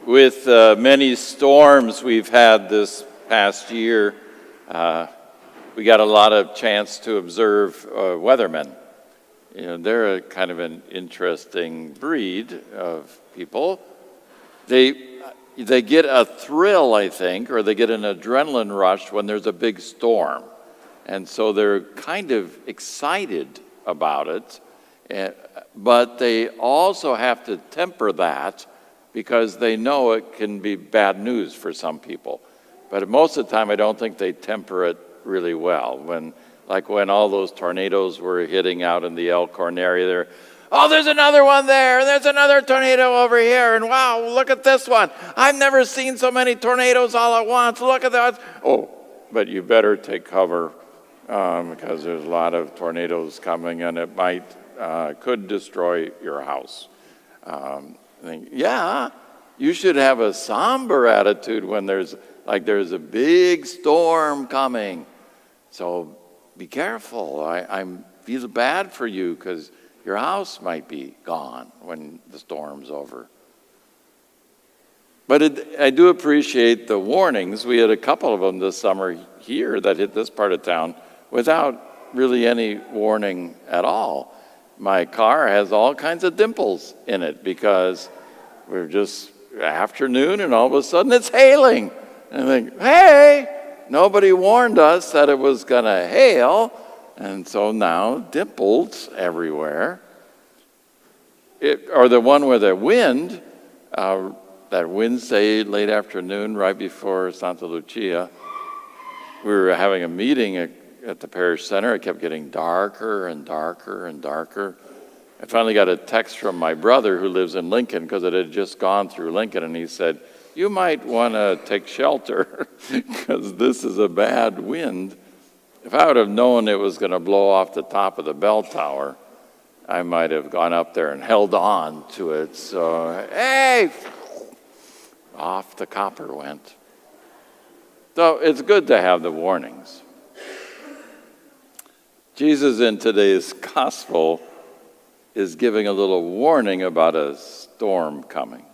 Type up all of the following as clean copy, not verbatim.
With many storms we've had this past year, we got a lot of chance to observe weathermen. You know, they're a kind of an interesting breed of people. They get a thrill, I think, or they get an adrenaline rush when there's a big storm. And so they're kind of excited about it, but they also have to temper that because they know it can be bad news for some people. But most of the time, I don't think they temper it really well. When all those tornadoes were hitting out in the Elkhorn area, there, oh, there's another one there, and there's another tornado over here, and wow, look at this one. I've never seen so many tornadoes all at once. Look at that. Oh, but you better take cover because there's a lot of tornadoes coming, and it could destroy your house. Yeah, you should have a somber attitude when there's a big storm coming. So be careful. I feel bad for you because your house might be gone when the storm's over. But I do appreciate the warnings. We had a couple of them this summer here that hit this part of town without really any warning at all. My car has all kinds of dimples in it because we're just afternoon and all of a sudden it's hailing. And I think, hey, nobody warned us that it was going to hail. And so now dimples everywhere. Or the one with the wind, that Wednesday late afternoon right before Santa Lucia, we were having a meeting at the parish center. It kept getting darker and darker and darker. I finally got a text from my brother who lives in Lincoln because it had just gone through Lincoln, and he said, you might want to take shelter because this is a bad wind. If I would have known it was going to blow off the top of the bell tower, I might have gone up there and held on to it. So, hey, off the copper went. So it's good to have the warnings. Jesus in today's gospel is giving a little warning about a storm coming.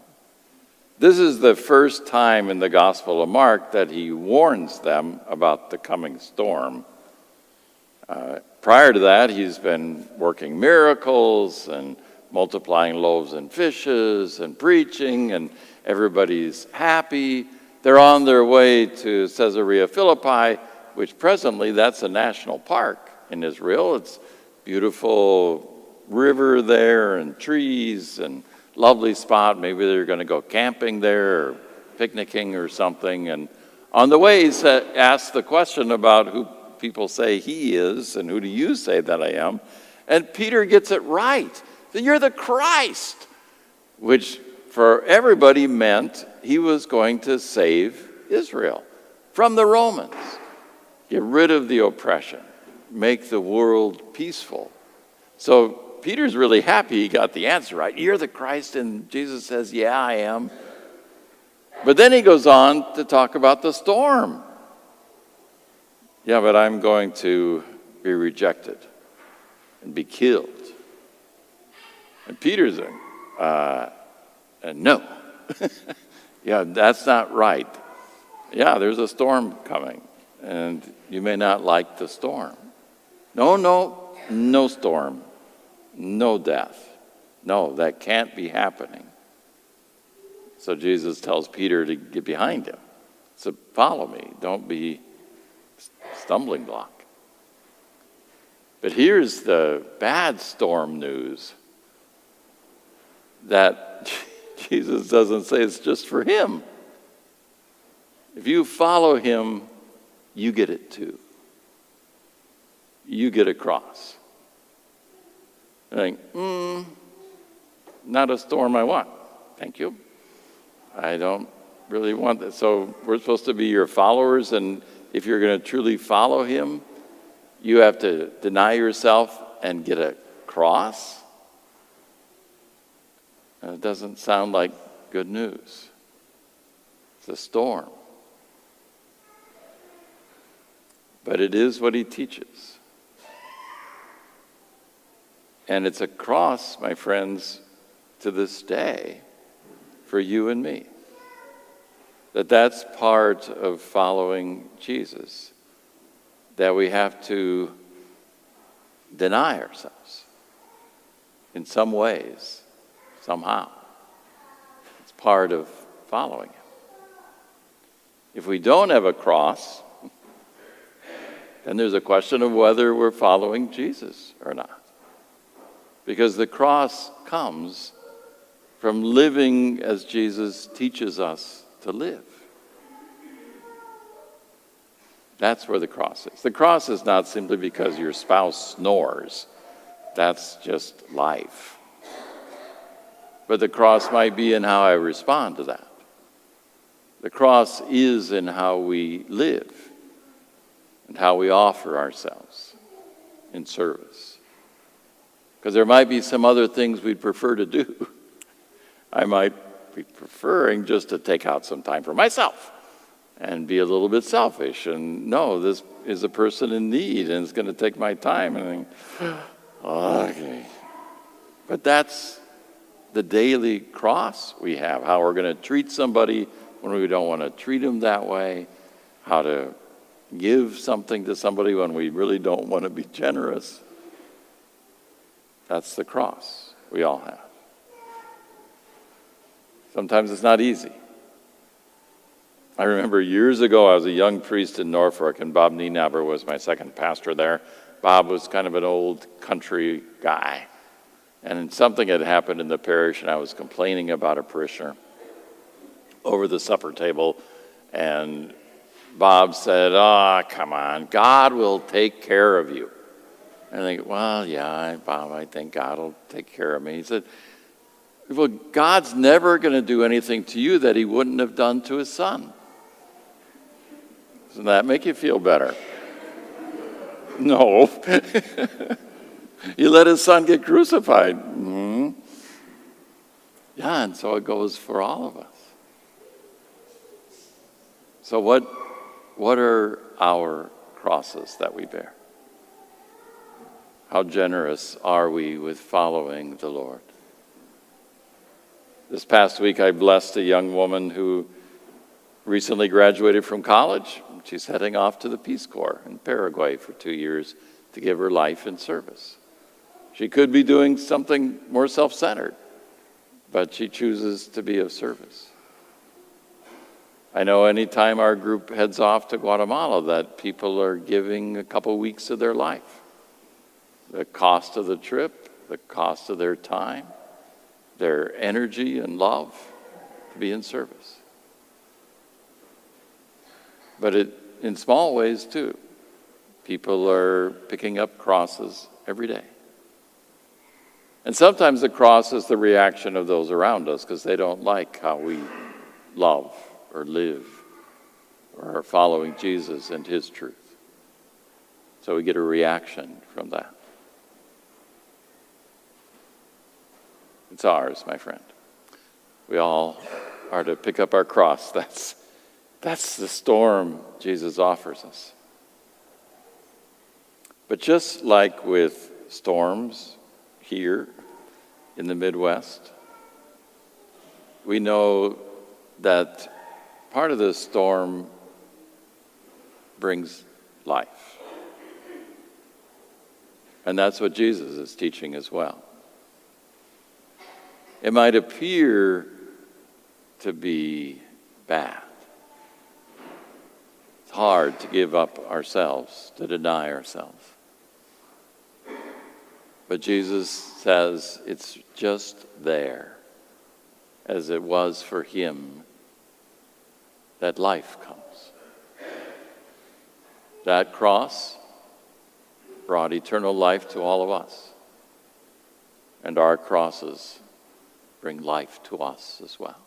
This is the first time in the Gospel of Mark that he warns them about the coming storm. Prior to that, he's been working miracles and multiplying loaves and fishes and preaching, and everybody's happy. They're on their way to Caesarea Philippi, which presently that's a national park in Israel. It's beautiful river there and trees and lovely spot. Maybe they're going to go camping there or picnicking or something. And on the way, he asked the question about who people say he is and who do you say that I am. And Peter gets it right. That you're the Christ, which for everybody meant he was going to save Israel from the Romans, get rid of the oppression, make the world peaceful. So Peter's really happy he got the answer right. You're the Christ, and Jesus says, yeah, I am. But then he goes on to talk about the storm. Yeah, but I'm going to be rejected and be killed. And Peter's no. Yeah, that's not right. Yeah, there's a storm coming, and you may not like the storm. No storm, no death. No, that can't be happening. So Jesus tells Peter to get behind him. So follow me, don't be stumbling block. But here's the bad storm news that Jesus doesn't say it's just for him. If you follow him, you get it too. You get a cross. Like, not a storm I want. Thank you. I don't really want that. So we're supposed to be your followers, and if you're going to truly follow him, you have to deny yourself and get a cross. And it doesn't sound like good news. It's a storm. But it is what he teaches. And it's a cross, my friends, to this day for you and me. that's part of following Jesus, that we have to deny ourselves in some ways, somehow. It's part of following him. If we don't have a cross, then there's a question of whether we're following Jesus or not. Because the cross comes from living as Jesus teaches us to live. That's where the cross is. The cross is not simply because your spouse snores. That's just life. But the cross might be in how I respond to that. The cross is in how we live and how we offer ourselves in service. Because there might be some other things we'd prefer to do. I might be preferring just to take out some time for myself and be a little bit selfish. And no, this is a person in need and it's going to take my time. And I think, okay. But that's the daily cross we have, how we're going to treat somebody when we don't want to treat them that way, how to give something to somebody when we really don't want to be generous. That's the cross we all have. Sometimes it's not easy. I remember years ago, I was a young priest in Norfolk, and Bob Nienaber was my second pastor there. Bob was kind of an old country guy. And something had happened in the parish, and I was complaining about a parishioner over the supper table. And Bob said, "Oh, come on, God will take care of you." And I think, well, yeah, Bob, I think God will take care of me. He said, well, God's never going to do anything to you that he wouldn't have done to his son. Doesn't that make you feel better? No. He let his son get crucified. Mm-hmm. Yeah, and so it goes for all of us. So what are our crosses that we bear? How generous are we with following the Lord? This past week, I blessed a young woman who recently graduated from college. She's heading off to the Peace Corps in Paraguay for 2 years to give her life in service. She could be doing something more self-centered, but she chooses to be of service. I know anytime our group heads off to Guatemala that people are giving a couple weeks of their life. The cost of the trip, the cost of their time, their energy and love to be in service. But in small ways too, people are picking up crosses every day. And sometimes the cross is the reaction of those around us because they don't like how we love or live or are following Jesus and his truth. So we get a reaction from that. It's ours, my friend. We all are to pick up our cross. That's the storm Jesus offers us. But just like with storms here in the Midwest, we know that part of the storm brings life. And that's what Jesus is teaching as well. It might appear to be bad. It's hard to give up ourselves, to deny ourselves. But Jesus says it's just there, as it was for him, that life comes. That cross brought eternal life to all of us. And our crosses bring life to us as well.